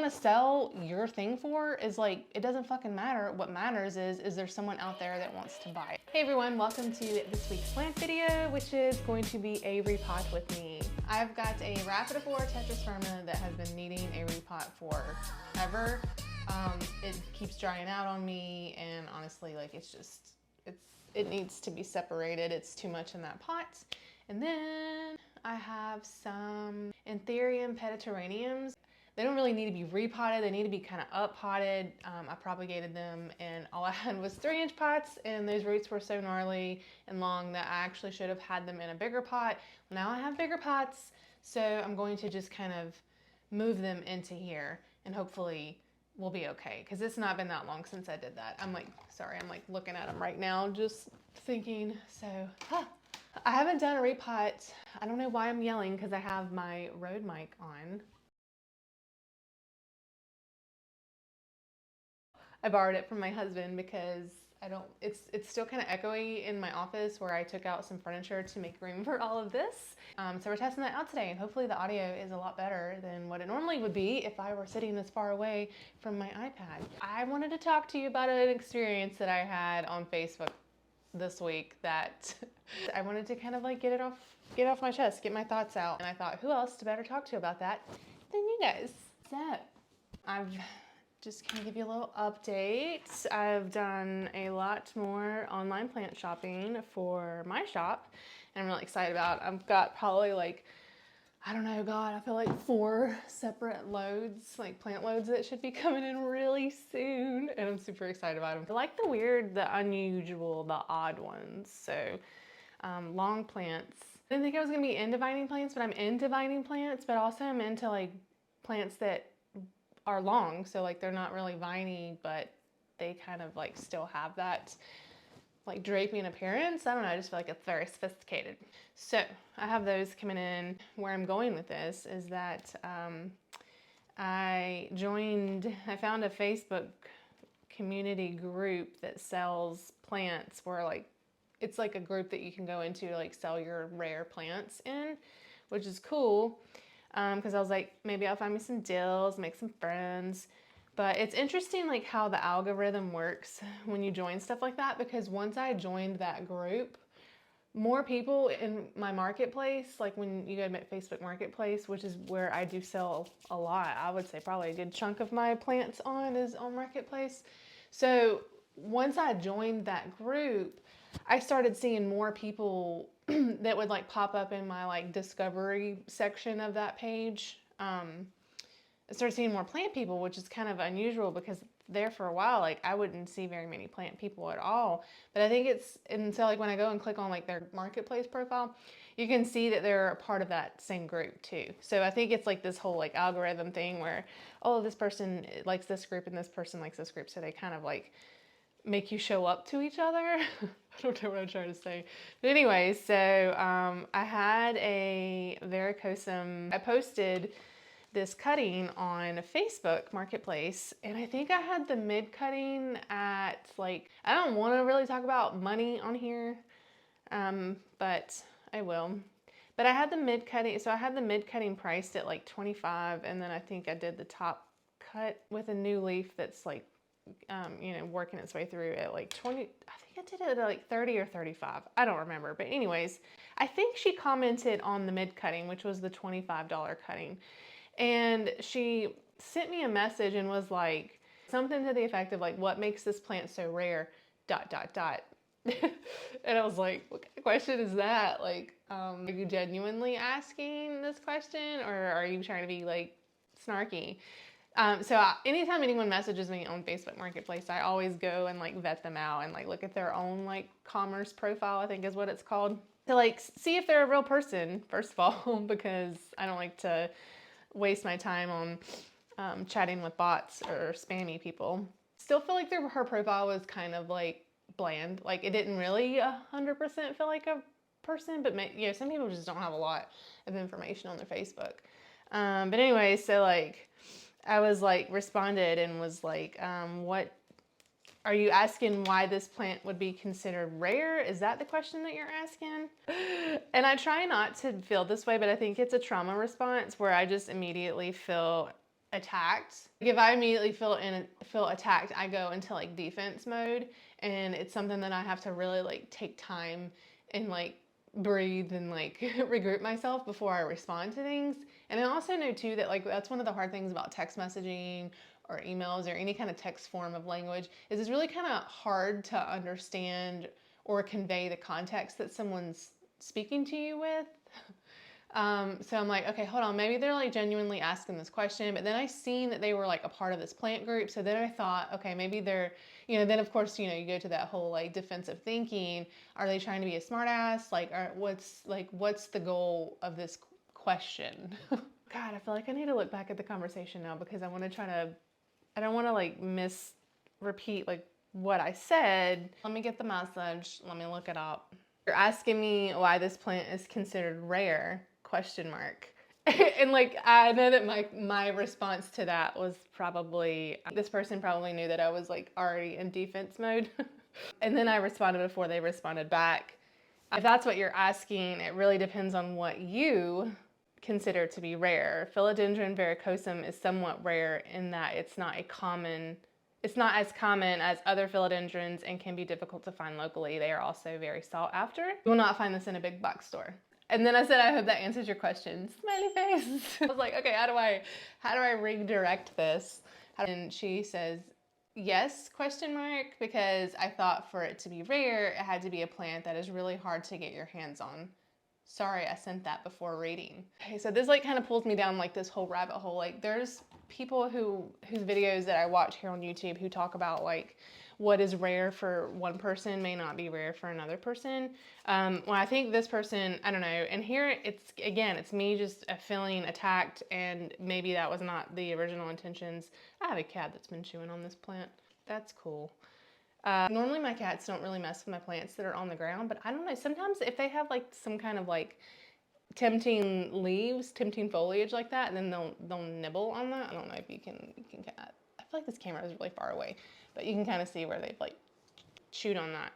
to sell your thing for is like, it doesn't fucking matter. What matters is there someone out there that wants to buy it? Hey everyone, welcome to this week's plant video, which is going to be a repot with me. I've got a Repot tetrasperma that has been needing a repot forever. It keeps drying out on me, and honestly, like it needs to be separated. It's too much in that pot. And then I have some Anthurium pediterraniums. They don't really need to be repotted. They need to be kind of up potted. I propagated them, and all I had was 3-inch pots, and those roots were so gnarly and long that I actually should have had them in a bigger pot. Now I have bigger pots, so I'm going to just kind of move them into here, and hopefully we'll be okay, because it's not been that long since I did that. I'm like looking at them right now, just thinking. So I haven't done a repot. I don't know why I'm yelling, because I have my Rode mic on. I borrowed it from my husband because it's still kind of echoey in my office where I took out some furniture to make room for all of this. So we're testing that out today, and hopefully the audio is a lot better than what it normally would be if I were sitting this far away from my iPad. I wanted to talk to you about an experience that I had on Facebook this week that I wanted to kind of like get off my chest, get my thoughts out. And I thought, who else to better talk to about that than you guys? So I've just kind of give you a little update. I've done a lot more online plant shopping for my shop, and I'm really excited about it. I've got probably like, I don't know, God, I feel like 4 separate loads, like plant loads that should be coming in really soon, and I'm super excited about them. I like the weird, the unusual, the odd ones. So long plants. I didn't think I was gonna be into vining plants, but I'm into vining plants, but also I'm into like plants that are long, so like they're not really viney, but they kind of like still have that like draping appearance. I don't know, I just feel like it's very sophisticated. So I have those coming in. Where I'm going with this is that I found a Facebook community group that sells plants, where like it's like a group that you can go into to like sell your rare plants in, which is cool. Because I was like, maybe I'll find me some deals, make some friends. But it's interesting like how the algorithm works when you join stuff like that, because once I joined that group, more people in my marketplace, like when you go to Facebook Marketplace, which is where I do sell a lot, I would say probably a good chunk of my plants is on Marketplace. So once I joined that group, I started seeing more people that would like pop up in my like discovery section of that page. I started seeing more plant people, which is kind of unusual, because there for a while, like I wouldn't see very many plant people at all. But I think and so like when I go and click on like their marketplace profile, you can see that they're a part of that same group too. So I think it's like this whole like algorithm thing where, oh, this person likes this group and this person likes this group. So they kind of like make you show up to each other. I don't know what I'm trying to say. But anyway, so I had a varicosum. I posted this cutting on Facebook Marketplace, and I think I had the mid cutting at like, I don't want to really talk about money on here, but I will. But I had the mid cutting, so I had the mid cutting priced at like 25, and then I think I did the top cut with a new leaf that's like working its way through at like 20, I think I did it at like 30 or 35. I don't remember. But anyways, I think she commented on the mid cutting, which was the $25 cutting. And she sent me a message and was like, something to the effect of like, what makes this plant so rare, ... And I was like, what kind of question is that? Like, are you genuinely asking this question, or are you trying to be like snarky? Anytime anyone messages me on Facebook Marketplace, I always go and like vet them out and like look at their own like commerce profile, I think is what it's called, to like see if they're a real person, first of all, because I don't like to waste my time on chatting with bots or spammy people. Still feel like her profile was kind of like bland. Like it didn't really 100% feel like a person, but some people just don't have a lot of information on their Facebook. But anyway, so like, I was like responded and was like, what are you asking, why this plant would be considered rare? Is that the question that you're asking? And I try not to feel this way, but I think it's a trauma response where I just immediately feel attacked. If I immediately feel attacked, I go into like defense mode, and it's something that I have to really like take time and like breathe and like regroup myself before I respond to things. And I also know too that like that's one of the hard things about text messaging or emails or any kind of text form of language is it's really kind of hard to understand or convey the context that someone's speaking to you with. So I'm like, okay, hold on, maybe they're like genuinely asking this question, but then I seen that they were like a part of this plant group. So then I thought, okay, maybe they're, then of course, you go to that whole like defensive thinking. Are they trying to be a smart ass? Like, what's the goal of this question? God, I feel like I need to look back at the conversation now because I don't want to like repeat like what I said. Let me get the message. Let me look it up. You're asking me why this plant is considered rare, ? And like, I know that my response to that was probably, this person probably knew that I was like already in defense mode. And then I responded before they responded back. If that's what you're asking, it really depends on what you consider to be rare. Philodendron verrucosum is somewhat rare in that it's not as common as other philodendrons and can be difficult to find locally. They are also very sought after. You will not find this in a big box store. And then I said, I hope that answers your question. Smiley face. I was like, okay, how do I redirect this? And she says, yes, ? Because I thought for it to be rare, it had to be a plant that is really hard to get your hands on. Sorry, I sent that before reading. Okay, so this like kind of pulls me down like this whole rabbit hole. Like there's people whose videos that I watch here on YouTube who talk about like what is rare for one person may not be rare for another person. Well, I think this person, I don't know. And here it's me just feeling attacked, and maybe that was not the original intentions. I have a cat that's been chewing on this plant. That's cool. Normally my cats don't really mess with my plants that are on the ground, but I don't know. Sometimes if they have like some kind of like tempting leaves, tempting foliage like that, and then they'll nibble on that. I don't know if you can. I feel like this camera is really far away, but you can kind of see where they've like chewed on that.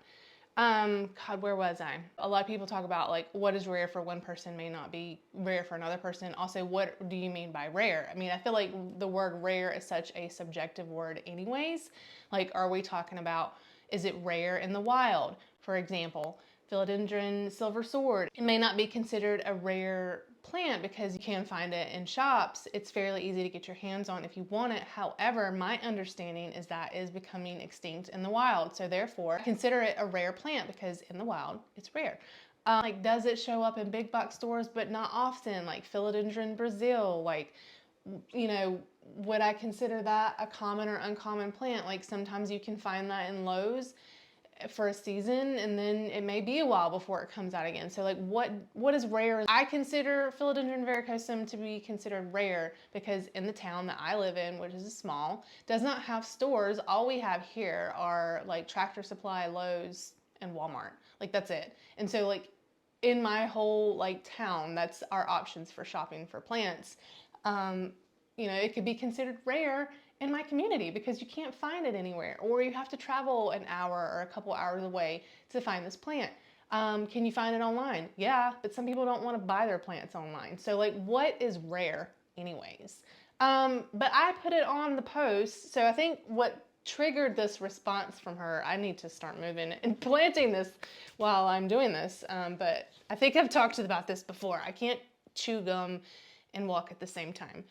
God, where was I? A lot of people talk about like what is rare for one person may not be rare for another person. Also, what do you mean by rare? I mean, I feel like the word rare is such a subjective word anyways. Like, are we talking about, is it rare in the wild? For example, philodendron silver sword. It may not be considered a rare plant because you can find it in shops. It's fairly easy to get your hands on if you want it. However, my understanding is that is becoming extinct in the wild. So therefore, consider it a rare plant because in the wild, it's rare. Like, does it show up in big box stores, but not often? Like philodendron Brazil, like, would I consider that a common or uncommon plant? Like sometimes you can find that in Lowe's for a season, and then it may be a while before it comes out again. So like what is rare? I consider philodendron verrucosum to be considered rare because in the town that I live in, which is small, does not have stores. All we have here are like Tractor Supply, Lowe's, and Walmart. Like that's it. And so like in my whole like town, that's our options for shopping for plants. It could be considered rare in my community because you can't find it anywhere, or you have to travel an hour or a couple hours away to find this plant. Can you find it online? Yeah, but some people don't want to buy their plants online. So like, what is rare anyways? But I put it on the post. So I think what triggered this response from her, I need to start moving and planting this while I'm doing this. But I think I've talked about this before. I can't chew gum and walk at the same time.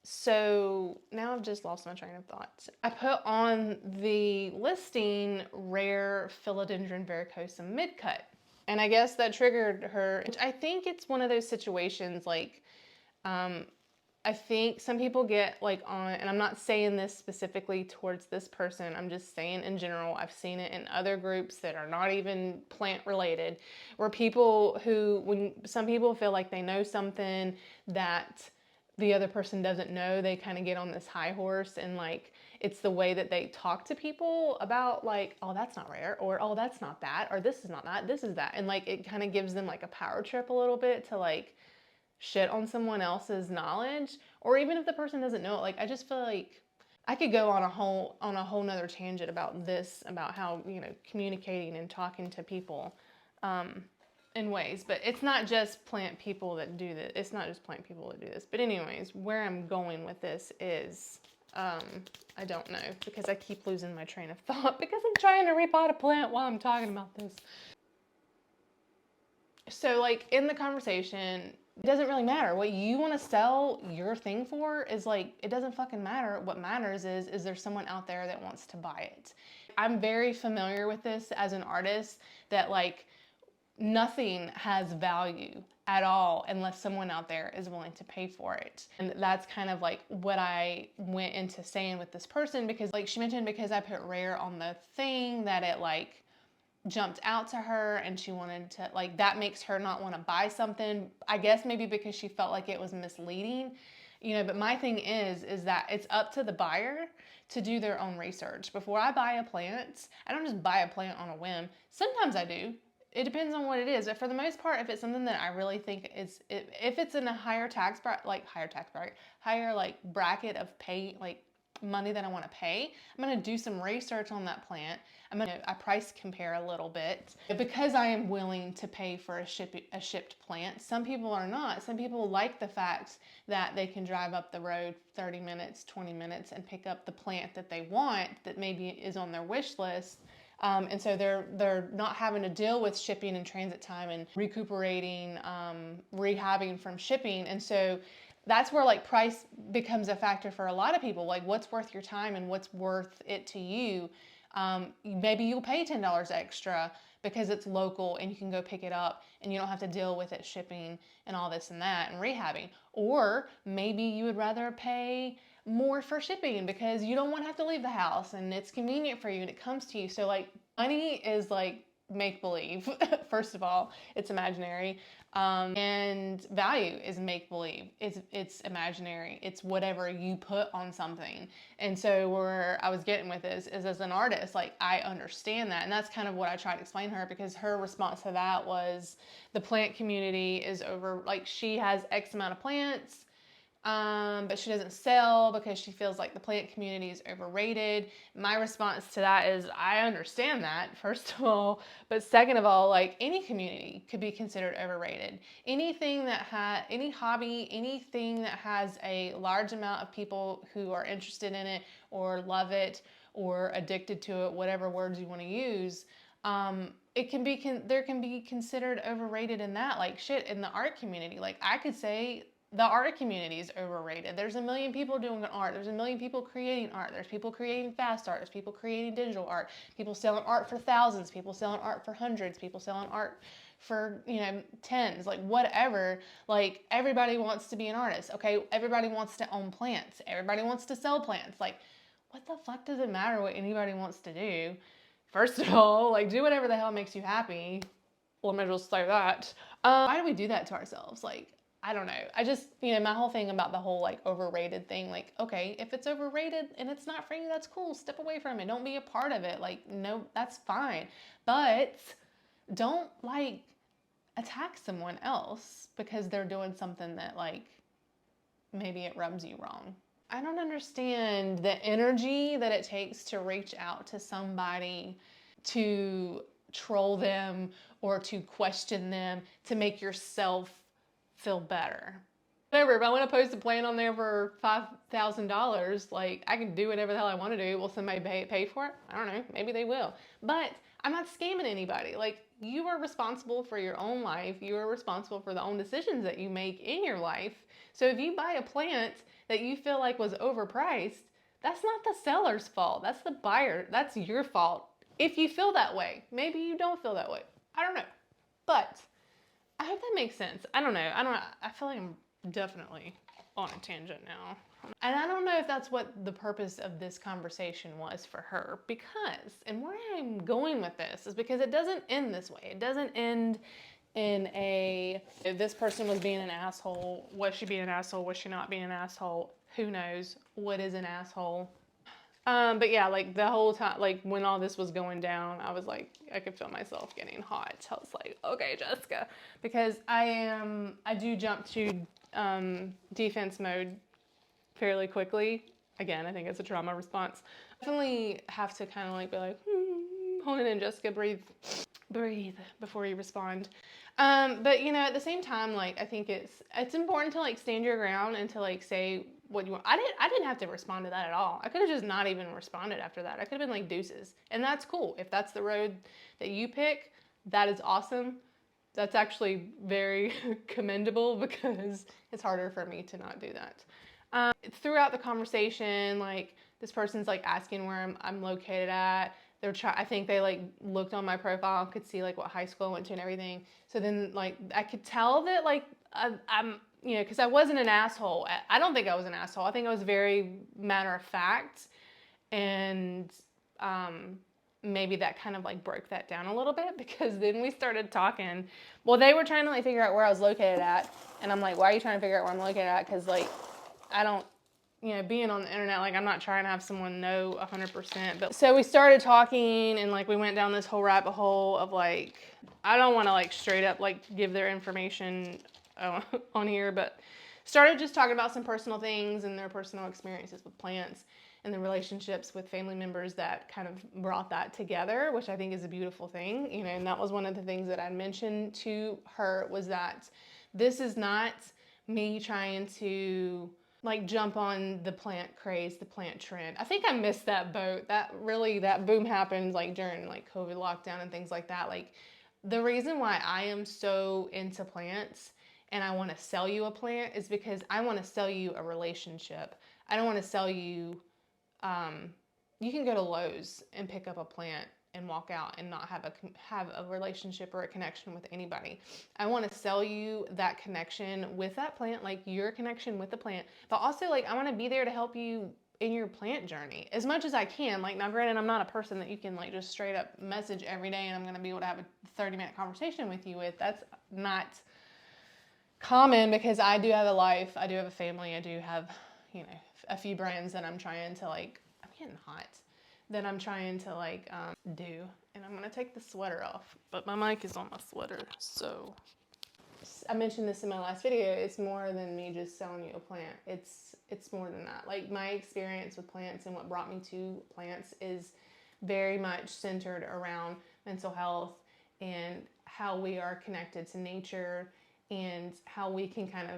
So now I've just lost my train of thought. I put on the listing rare philodendron verrucosum midcut, and I guess that triggered her. I think it's one of those situations like, I think some people get like on, and I'm not saying this specifically towards this person, I'm just saying in general, I've seen it in other groups that are not even plant related, where when some people feel like they know something that the other person doesn't know, they kind of get on this high horse, and like it's the way that they talk to people about like, oh, that's not rare, or oh, that's not that, or this is not that, this is that, and like it kind of gives them like a power trip a little bit to like shit on someone else's knowledge, or even if the person doesn't know it. Like I just feel like I could go on a whole nother tangent about this, about how communicating and talking to people in ways, but it's not just plant people that do this. It's not just plant people that do this. But anyways, where I'm going with this is, I don't know, because I keep losing my train of thought because I'm trying to repot a plant while I'm talking about this. So like in the conversation, it doesn't really matter what you want to sell your thing for. Is like, it doesn't fucking matter. What matters is there someone out there that wants to buy it? I'm very familiar with this as an artist, that like nothing has value at all unless someone out there is willing to pay for it. And that's kind of like what I went into saying with this person, because like she mentioned, because I put rare on the thing, that it like jumped out to her and she wanted to, like, that makes her not want to buy something. I guess maybe because she felt like it was misleading, you know. But my thing is that it's up to the buyer to do their own research. Before I buy a plant, I don't just buy a plant on a whim. Sometimes I do. It depends on what it is. But for the most part, if it's something that I really think is, if it's in a higher bracket of pay, like money that I want to pay, I'm going to do some research on that plant. I price compare a little bit, because I am willing to pay for a shipped plant. Some people are not. Some people like the fact that they can drive up the road 30 minutes, 20 minutes and pick up the plant that they want, that maybe is on their wish list. And so they're not having to deal with shipping and transit time and recuperating, rehabbing from shipping. And so that's where like price becomes a factor for a lot of people. Like, what's worth your time and what's worth it to you? Maybe you'll pay $10 extra because it's local and you can go pick it up and you don't have to deal with it shipping and all this and that and rehabbing. Or maybe you would rather pay more for shipping because you don't want to have to leave the house and it's convenient for you and it comes to you. So like, money is like make-believe. First of all, it's imaginary. And value is make-believe. It's imaginary. It's whatever you put on something. And so where I was getting with this is, as an artist, like, I understand that. And that's kind of what I tried to explain to her, because her response to that was, the plant community is over, like, she has X amount of plants, but she doesn't sell because she feels like the plant community is overrated. My response to that is, I understand that, first of all, but second of all, like, any community could be considered overrated. Anything that any hobby, anything that has a large amount of people who are interested in it or love it or addicted to it, whatever words you want to use, it can be there can be considered overrated in that. Like, shit, in the art community, like, I could say the art community is overrated. There's a million people doing art. There's a million people creating art. There's people creating fast art. There's people creating digital art. People selling art for thousands. People selling art for hundreds. People selling art for, you know, tens, like whatever. Like, everybody wants to be an artist. Okay, everybody wants to own plants. Everybody wants to sell plants. Like, what the fuck does it matter what anybody wants to do? First of all, like, do whatever the hell makes you happy. Well, I might as well say that. Why do we do that to ourselves? Like, I don't know. I just, you know, my whole thing about the whole like overrated thing, like, okay, if it's overrated and it's not for you, that's cool. Step away from it. Don't be a part of it. Like, no, that's fine. But don't like attack someone else because they're doing something that like maybe it rubs you wrong. I don't understand the energy that it takes to reach out to somebody, to troll them or to question them, to make yourself feel better. Whatever, if I want to post a plant on there for $5,000, like, I can do whatever the hell I want to do. Will somebody pay for it? I don't know. Maybe they will. But I'm not scamming anybody. Like, you are responsible for your own life. You are responsible for the own decisions that you make in your life. So if you buy a plant that you feel like was overpriced, that's not the seller's fault. That's the buyer. That's your fault. If you feel that way, maybe you don't feel that way. I don't know. But I hope that makes sense. I don't know. I feel like I'm definitely on a tangent now. And I don't know if that's what the purpose of this conversation was for her, because, and where I'm going with this is because it doesn't end this way. It doesn't end in if this person was being an asshole. Was she being an asshole? Was she not being an asshole? Who knows? What is an asshole? But yeah, like the whole time, like when all this was going down, I was like, I could feel myself getting hot. I was like, okay, Jessica, because I do jump to defense mode fairly quickly. Again, I think it's a trauma response. Definitely have to kind of like be like, hold it in, Jessica, breathe. breathe before you respond. But you know, at the same time, like I think it's important to like stand your ground and to like say what you want. I didn't have to respond to that at all. I could have just not even responded after that. I could have been like deuces, and that's cool. If that's the road that you pick, that is awesome. That's actually very commendable because it's harder for me to not do that. Throughout the conversation, like this person's like asking where I'm located at. I think they like looked on my profile, could see like what high school I went to and everything. So then like I could tell that like I'm, you know, because I wasn't an asshole. I don't think I was an asshole. I think I was very matter of fact, and maybe that kind of like broke that down a little bit because then we started talking. Well, they were trying to like figure out where I was located at, and I'm like, why are you trying to figure out where I'm located at? Because like I don't, you know, being on the internet, like I'm not trying to have someone know 100%. But so we started talking and like we went down this whole rabbit hole of like, I don't want to like straight up like give their information on here, but started just talking about some personal things and their personal experiences with plants and the relationships with family members that kind of brought that together, which I think is a beautiful thing, you know. And that was one of the things that I mentioned to her, was that this is not me trying to like jump on the plant craze, the plant trend. I think I missed that boat. That boom happened like during like COVID lockdown and things like that. Like the reason why I am so into plants and I want to sell you a plant is because I want to sell you a relationship. I don't want to sell you, you can go to Lowe's and pick up a plant and walk out and not have a relationship or a connection with anybody. I want to sell you that connection with that plant, like your connection with the plant, but also like I want to be there to help you in your plant journey as much as I can. Like now granted, I'm not a person that you can like just straight up message every day and I'm going to be able to have a 30-minute conversation with you with. That's not common because I do have a life, I do have a family, I do have, you know, a few brands that I'm trying to like, I'm getting hot, that I'm trying to like do. And I'm gonna take the sweater off, but my mic is on my sweater. So I mentioned this in my last video, it's more than me just selling you a plant. It's more than that. Like my experience with plants and what brought me to plants is very much centered around mental health and how we are connected to nature and how we can kind of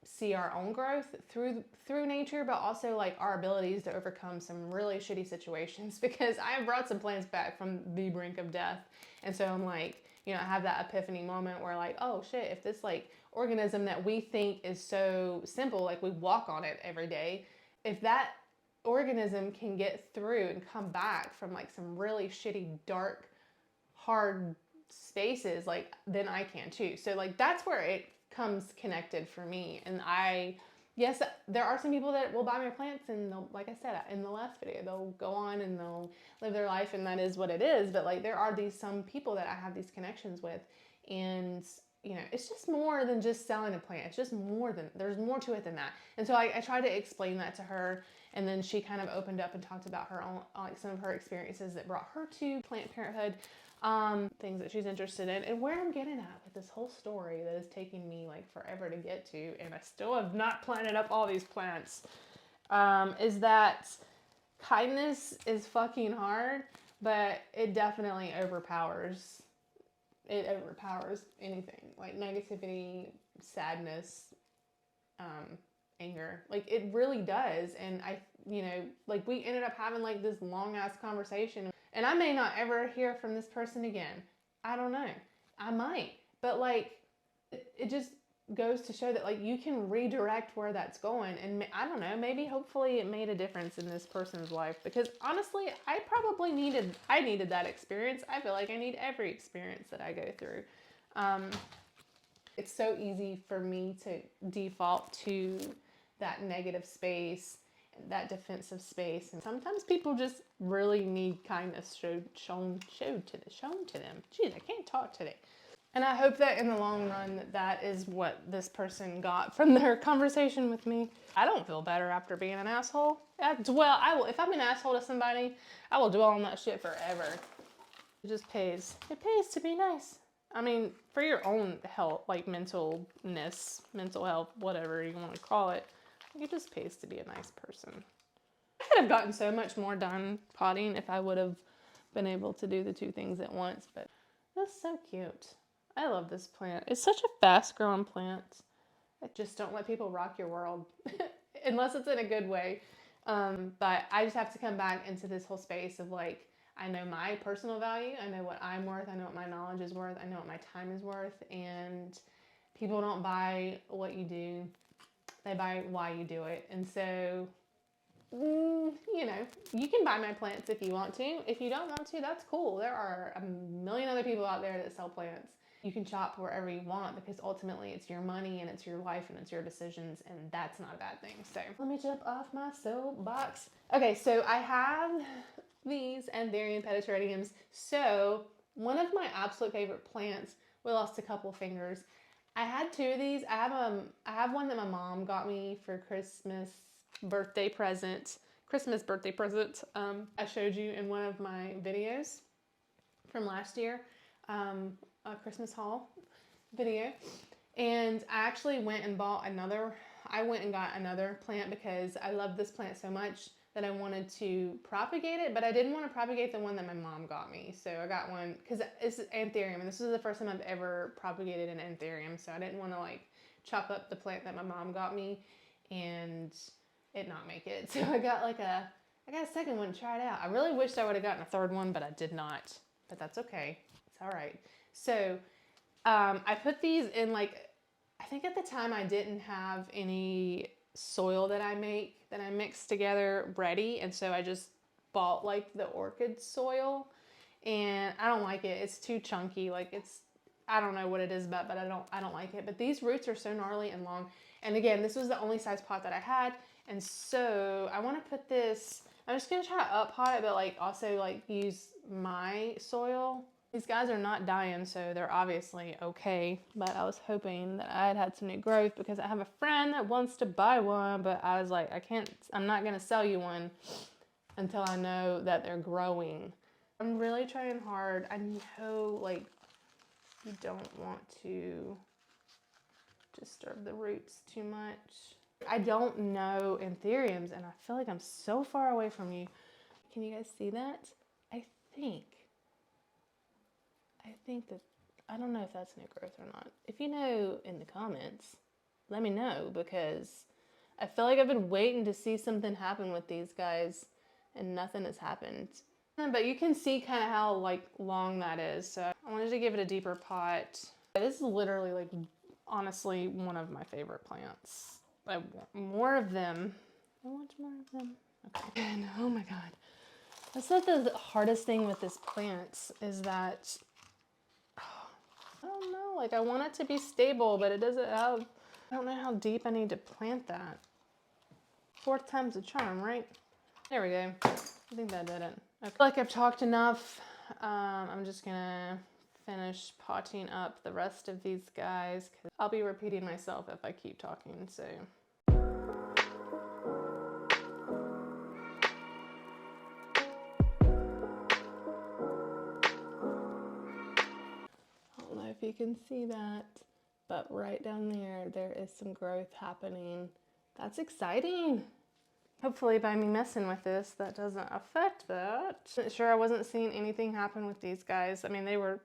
see our own growth through nature, but also like our abilities to overcome some really shitty situations, because I have brought some plants back from the brink of death. And so I'm like, you know, I have that epiphany moment where like, oh shit, if this like organism that we think is so simple, like we walk on it every day, if that organism can get through and come back from like some really shitty, dark, hard spaces, like then I can too. So like that's where it comes connected for me. And yes, there are some people that will buy my plants and they'll, like I said in the last video, they'll go on and they'll live their life and that is what it is. But like there are some people that I have these connections with, and you know, it's just more than just selling a plant. It's just there's more to it than that. And so I tried to explain that to her, and then she kind of opened up and talked about her own, like some of her experiences that brought her to plant parenthood. Things that she's interested in, and where I'm getting at with this whole story that is taking me like forever to get to, and I still have not planted up all these plants, is that kindness is fucking hard, but it definitely overpowers anything, like negativity, sadness, anger. Like it really does. And you know, like we ended up having like this long ass conversation, and I may not ever hear from this person again. I don't know. I might. But like, it just goes to show that like you can redirect where that's going. And I don't know, maybe hopefully it made a difference in this person's life. Because honestly, I needed that experience. I feel like I need every experience that I go through. It's so easy for me to default to that negative space, that defensive space, and sometimes people just really need kindness shown to them. Jeez, I can't talk today. And I hope that in the long run that is what this person got from their conversation with me. I don't feel better after being an asshole. I will. If I'm an asshole to somebody, I will dwell on that shit forever. It just pays. It pays to be nice. I mean, for your own health, like mental health, whatever you want to call it. It just pays to be a nice person. I could have gotten so much more done potting if I would have been able to do the two things at once, but That's so cute. I love this plant. It's such a fast growing plant. Just don't let people rock your world unless it's in a good way. But I just have to come back into this whole space of like, I know my personal value. I know what I'm worth. I know what my knowledge is worth. I know what my time is worth. And people don't buy what you do. They buy why you do it. And so, you know, you can buy my plants if you want to. If you don't want to, that's cool. There are a million other people out there that sell plants. You can shop wherever you want because ultimately it's your money and it's your life and it's your decisions, and that's not a bad thing. So let me jump off my soapbox. Okay, so I have these Anthurium pediceridiums. So one of my absolute favorite plants, we lost a couple fingers. I had two of these. I have one that my mom got me for Christmas birthday present. I showed you in one of my videos from last year. A Christmas haul video, and I actually went and got another plant because I love this plant so much that I wanted to propagate it, but I didn't want to propagate the one that my mom got me. So I got one because it's Anthurium, and this is the first time I've ever propagated an Anthurium, so I didn't want to like chop up the plant that my mom got me and it not make it. So I got a second one to try it out. I really wished I would have gotten a third one, but I did not, but that's okay. It's all right. So I put these in like, I think at the time I didn't have any soil that I mixed together ready. And so I just bought like the orchid soil, and I don't like it. It's too chunky. Like I don't know what it is about, but I don't like it. But these roots are so gnarly and long. And again, this was the only size pot that I had. And so I want to put this, I'm just going to try to up pot it, but like also like use my soil. These guys are not dying, so they're obviously okay, but I was hoping that I had some new growth because I have a friend that wants to buy one, but I was like, I'm not gonna sell you one until I know that they're growing. I'm really trying hard. I know, like, you don't want to disturb the roots too much. I don't know Anthuriums, and I feel like I'm so far away from you. Can you guys see that? I think that, I don't know if that's new growth or not. If you know in the comments, let me know, because I feel like I've been waiting to see something happen with these guys and nothing has happened. But you can see kind of how like long that is. So I wanted to give it a deeper pot. This is literally like honestly one of my favorite plants. I want more of them. I want more of them. Okay. And oh my God. That's not the hardest thing with this plant is that I don't know, like I want it to be stable, but it doesn't have, I don't know how deep I need to plant that. 4th time's the charm, right? There we go. I think that did it. I feel like I've talked enough. I'm just gonna finish potting up the rest of these guys, because I'll be repeating myself if I keep talking, so. If you can see that, but right down there is some growth happening. That's exciting. Hopefully by me messing with this, that doesn't affect that. Sure, I wasn't seeing anything happen with these guys. I mean, they were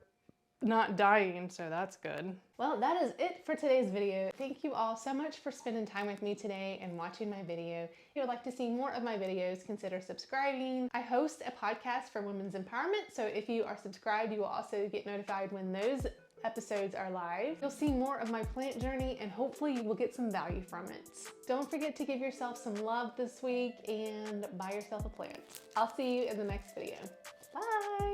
not dying, so that's good. Well, that is it for today's video. Thank you all so much for spending time with me today and watching my video. If you would like to see more of my videos, consider subscribing. I host a podcast for women's empowerment, so if you are subscribed, you will also get notified when those episodes are live. You'll see more of my plant journey and hopefully you will get some value from it. Don't forget to give yourself some love this week and buy yourself a plant. I'll see you in the next video. Bye!